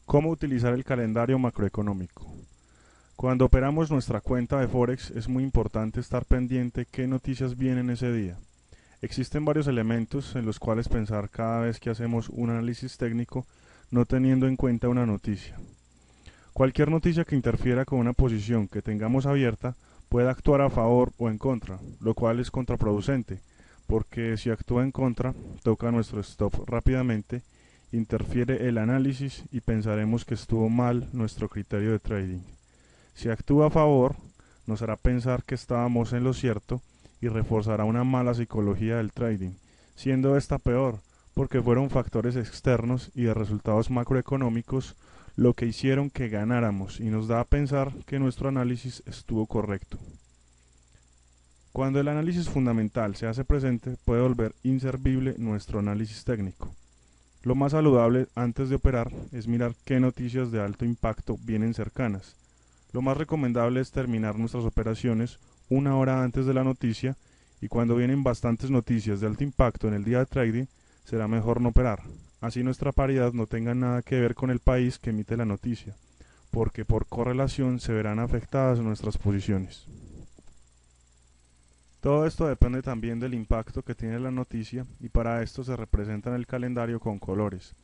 ¿Cómo utilizar el calendario macroeconómico? Cuando operamos nuestra cuenta de Forex es muy importante estar pendiente qué noticias vienen ese día. Existen varios elementos en los cuales pensar cada vez que hacemos un análisis técnico no teniendo en cuenta una noticia. Cualquier noticia que interfiera con una posición que tengamos abierta puede actuar a favor o en contra, lo cual es contraproducente, porque si actúa en contra, toca nuestro stop rápidamente, interfiere el análisis y pensaremos que estuvo mal nuestro criterio de trading. Si actúa a favor, nos hará pensar que estábamos en lo cierto y reforzará una mala psicología del trading, siendo esta peor, porque fueron factores externos y de resultados macroeconómicos lo que hicieron que ganáramos y nos da a pensar que nuestro análisis estuvo correcto. Cuando el análisis fundamental se hace presente, puede volver inservible nuestro análisis técnico. Lo más saludable antes de operar es mirar qué noticias de alto impacto vienen cercanas. Lo más recomendable es terminar nuestras operaciones una hora antes de la noticia y cuando vienen bastantes noticias de alto impacto en el día de trading, será mejor no operar. Así nuestra paridad no tenga nada que ver con el país que emite la noticia, porque por correlación se verán afectadas nuestras posiciones. Todo esto depende también del impacto que tiene la noticia y para esto se representa en el calendario con colores.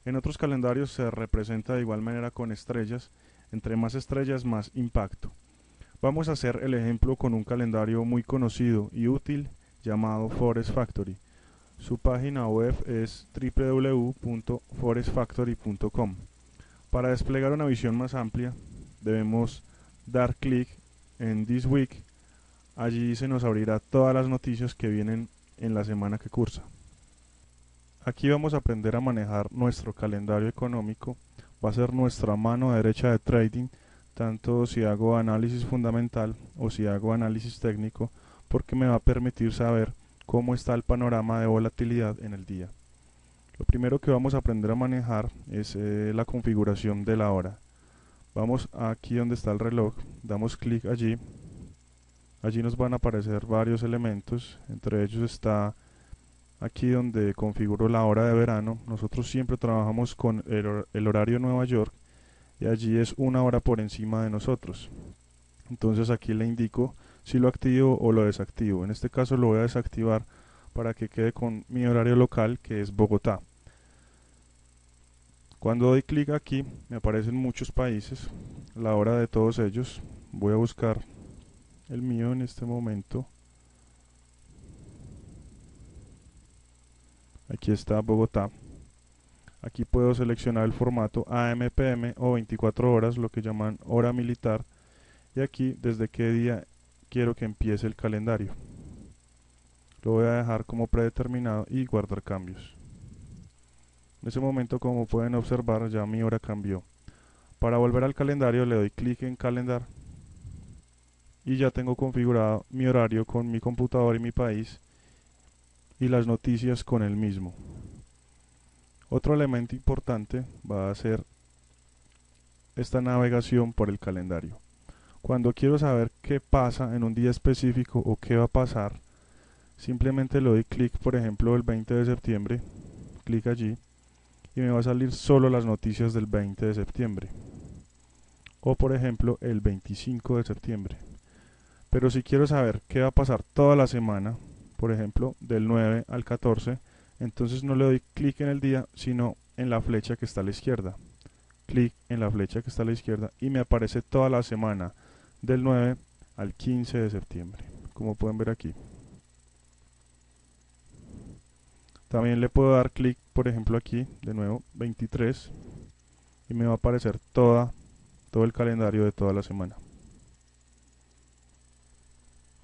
En otros calendarios se representa de igual manera con estrellas, entre más estrellas más impacto. Vamos a hacer el ejemplo con un calendario muy conocido y útil llamado Forest Factory. Su página web es www.forestfactory.com. Para desplegar una visión más amplia, debemos dar clic en This Week. Allí se nos abrirá todas las noticias que vienen en la semana que cursa. Aquí vamos a aprender a manejar nuestro calendario económico. Va a ser nuestra mano derecha de trading, tanto si hago análisis fundamental o si hago análisis técnico, porque me va a permitir saber cómo está el panorama de volatilidad en el día. Lo primero que vamos a aprender a manejar es la configuración de la hora. Vamos aquí donde está el reloj, damos clic allí. Allí nos van a aparecer varios elementos, entre ellos está aquí donde configuro la hora de verano. Nosotros siempre trabajamos con el horario de Nueva York y allí es una hora por encima de nosotros. Entonces aquí le indico si lo activo o lo desactivo. En este caso lo voy a desactivar para que quede con mi horario local, que es Bogotá. Cuando doy clic aquí me aparecen muchos países, la hora de todos ellos. Voy a buscar el mío en este momento. Aquí está Bogotá. Aquí puedo seleccionar el formato AM/PM o 24 horas, lo que llaman hora militar, y aquí desde qué día quiero que empiece el calendario. Lo voy a dejar como predeterminado y guardar cambios. En ese momento, como pueden observar, ya mi hora cambió. Para volver al calendario le doy clic en calendar y ya tengo configurado mi horario con mi computador y mi país y las noticias con el mismo. Otro elemento importante va a ser esta navegación por el calendario. Cuando quiero saber qué pasa en un día específico o qué va a pasar, simplemente le doy clic, por ejemplo, el 20 de septiembre, clic allí y me va a salir solo las noticias del 20 de septiembre. O por ejemplo, el 25 de septiembre. Pero si quiero saber qué va a pasar toda la semana, por ejemplo, del 9 al 14, entonces no le doy clic en el día, sino en la flecha que está a la izquierda. Clic en la flecha que está a la izquierda y me aparece toda la semana del 9 al 15 de septiembre, como pueden ver aquí. También le puedo dar clic, por ejemplo, aquí, de nuevo, 23, y me va a aparecer todo el calendario de toda la semana.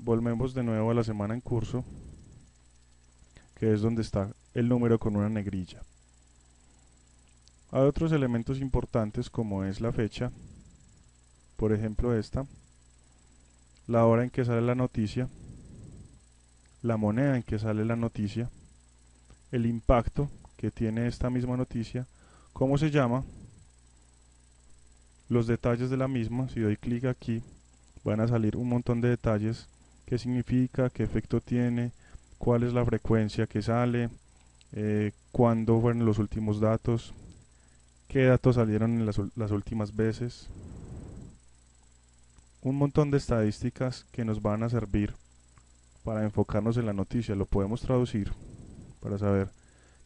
Volvemos de nuevo a la semana en curso, que es donde está el número con una negrilla. Hay otros elementos importantes como es la fecha, por ejemplo esta, la hora en que sale la noticia, la moneda en que sale la noticia, el impacto que tiene esta misma noticia, cómo se llama, los detalles de la misma. Si doy clic aquí van a salir un montón de detalles, qué significa, qué efecto tiene, cuál es la frecuencia que sale, cuándo fueron los últimos datos, qué datos salieron en las últimas veces, un montón de estadísticas que nos van a servir para enfocarnos en la noticia. Lo podemos traducir para saber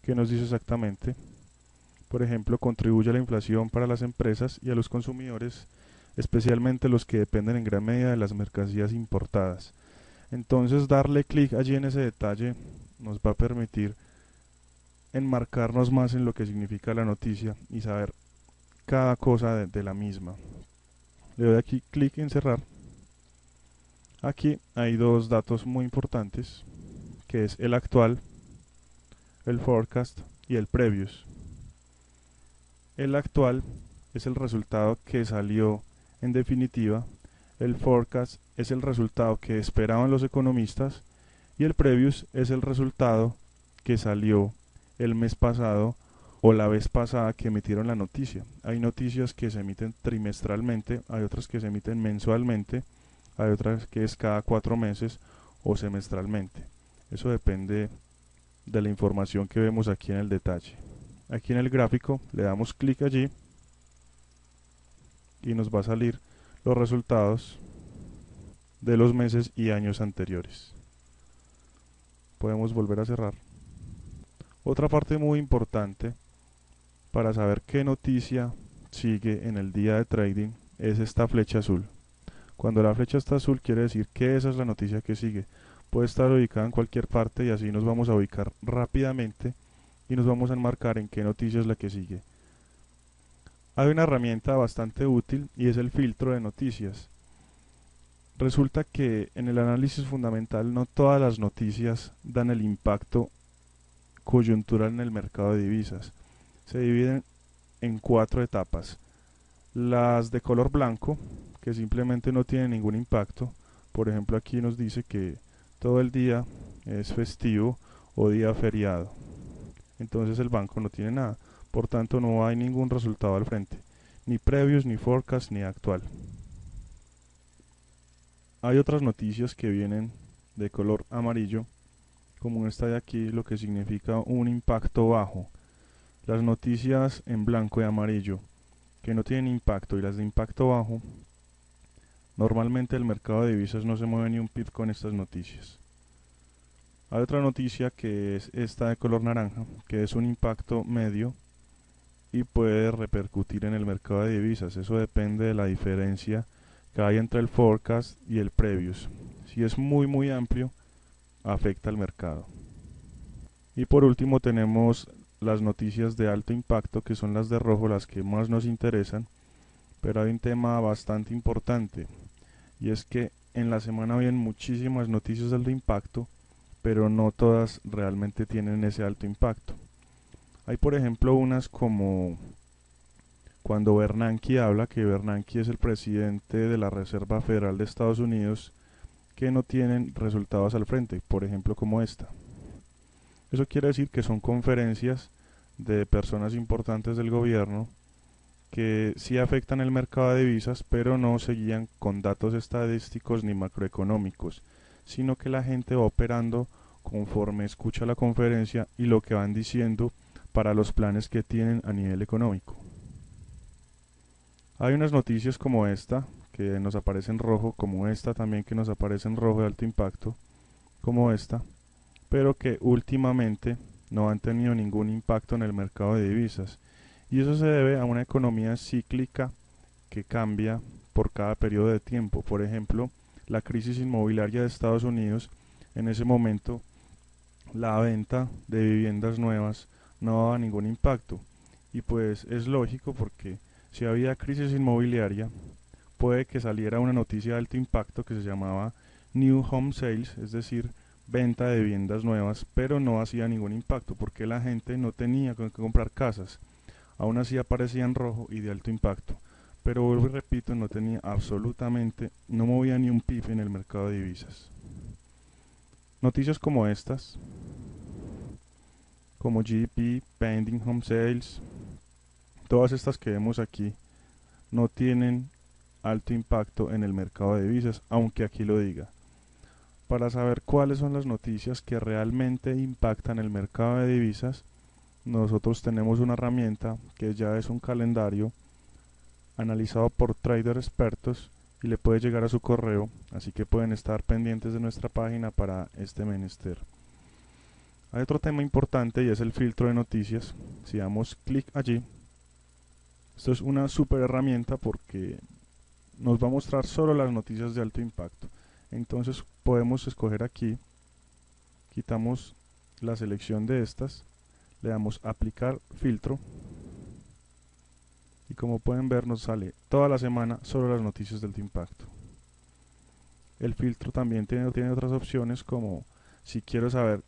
qué nos dice exactamente. Por ejemplo, contribuye a la inflación para las empresas y a los consumidores, especialmente los que dependen en gran medida de las mercancías importadas. Entonces, darle clic allí en ese detalle nos va a permitir enmarcarnos más en lo que significa la noticia y saber cada cosa de la misma. Le doy aquí clic en cerrar. Aquí hay dos datos muy importantes, que es el actual, el forecast y el previous. El actual es el resultado que salió en definitiva, el forecast es el resultado que esperaban los economistas y el previous es el resultado que salió el mes pasado o la vez pasada que emitieron la noticia. Hay noticias que se emiten trimestralmente, hay otras que se emiten mensualmente, hay otras que es cada 4 meses o semestralmente. Eso depende de la información que vemos aquí en el detalle. Aquí en el gráfico le damos clic allí y nos va a salir los resultados de los meses y años anteriores. Podemos volver a cerrar. Otra parte muy importante para saber qué noticia sigue en el día de trading es esta flecha azul. Cuando la flecha está azul quiere decir que esa es la noticia que sigue. Puede estar ubicada en cualquier parte y así nos vamos a ubicar rápidamente y nos vamos a enmarcar en qué noticia es la que sigue. Hay una herramienta bastante útil y es el filtro de noticias. Resulta que en el análisis fundamental no todas las noticias dan el impacto coyuntural en el mercado de divisas. Se dividen en 4 etapas. Las de color blanco, que simplemente no tienen ningún impacto. Por ejemplo, aquí nos dice que todo el día es festivo o día feriado. Entonces el banco no tiene nada. Por tanto, no hay ningún resultado al frente. Ni previous, ni forecast, ni actual. Hay otras noticias que vienen de color amarillo, como esta de aquí, lo que significa un impacto bajo. Las noticias en blanco y amarillo que no tienen impacto y las de impacto bajo, normalmente el mercado de divisas no se mueve ni un pip con estas noticias. Hay otra noticia que es esta de color naranja, que es un impacto medio y puede repercutir en el mercado de divisas. Eso depende de la diferencia que hay entre el forecast y el previous. Si es muy amplio, afecta al mercado. Y por último tenemos las noticias de alto impacto, que son las de rojo, las que más nos interesan. Pero hay un tema bastante importante, y es que en la semana vienen muchísimas noticias de alto impacto, pero no todas realmente tienen ese alto impacto. Hay por ejemplo unas como cuando Bernanke habla, que Bernanke es el presidente de la Reserva Federal de Estados Unidos, que no tienen resultados al frente, por ejemplo como esta. Eso quiere decir que son conferencias de personas importantes del gobierno que sí afectan el mercado de divisas, pero no se guían con datos estadísticos ni macroeconómicos, sino que la gente va operando conforme escucha la conferencia y lo que van diciendo para los planes que tienen a nivel económico. Hay unas noticias como esta, que nos aparece en rojo, como esta también que nos aparece en rojo de alto impacto, como esta, pero que últimamente no han tenido ningún impacto en el mercado de divisas. Y eso se debe a una economía cíclica que cambia por cada periodo de tiempo. Por ejemplo, la crisis inmobiliaria de Estados Unidos, en ese momento la venta de viviendas nuevas no daba ningún impacto. Y pues es lógico porque si había crisis inmobiliaria, puede que saliera una noticia de alto impacto que se llamaba New Home Sales, es decir, venta de viviendas nuevas, pero no hacía ningún impacto porque la gente no tenía con qué comprar casas. Aún así aparecía en rojo y de alto impacto, pero vuelvo y repito, no tenía absolutamente, no movía ni un pif en el mercado de divisas. Noticias como estas, como GDP, Pending Home Sales, todas estas que vemos aquí, no tienen alto impacto en el mercado de divisas, aunque aquí lo diga. Para saber cuáles son las noticias que realmente impactan el mercado de divisas, nosotros tenemos una herramienta que ya es un calendario analizado por traders expertos y le puede llegar a su correo, así que pueden estar pendientes de nuestra página para este menester. Hay otro tema importante y es el filtro de noticias. Si damos clic allí, esto es una super herramienta porque nos va a mostrar solo las noticias de alto impacto. Entonces podemos escoger aquí, quitamos la selección de estas, le damos aplicar filtro y como pueden ver nos sale toda la semana solo las noticias de alto impacto. El filtro también tiene otras opciones, como si quiero saber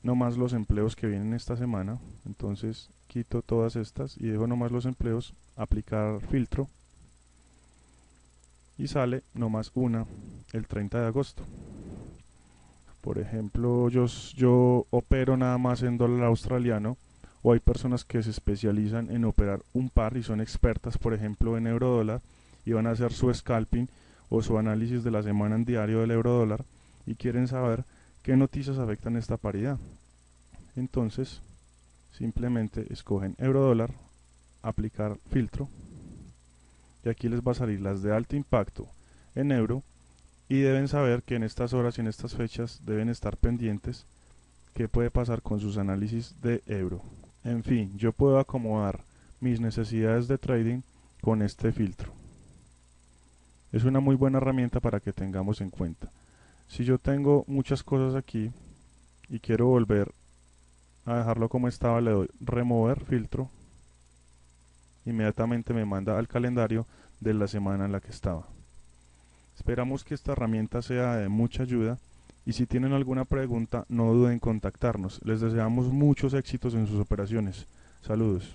no más los empleos que vienen esta semana, entonces quito todas estas y dejo nomás los empleos, aplicar filtro y sale nomás una el 30 de agosto. Por ejemplo, yo opero nada más en dólar australiano, o hay personas que se especializan en operar un par y son expertas, por ejemplo, en euro dólar, y van a hacer su scalping o su análisis de la semana en diario del euro dólar y quieren saber qué noticias afectan esta paridad. Entonces, simplemente escogen euro dólar, aplicar filtro, y aquí les va a salir las de alto impacto en euro, y deben saber que en estas horas y en estas fechas deben estar pendientes qué puede pasar con sus análisis de euro. En fin, yo puedo acomodar mis necesidades de trading con este filtro. Es una muy buena herramienta para que tengamos en cuenta. Si yo tengo muchas cosas aquí y quiero volver a dejarlo como estaba, le doy remover filtro, inmediatamente me manda al calendario de la semana en la que estaba. Esperamos que esta herramienta sea de mucha ayuda y si tienen alguna pregunta no duden en contactarnos. Les deseamos muchos éxitos en sus operaciones. Saludos.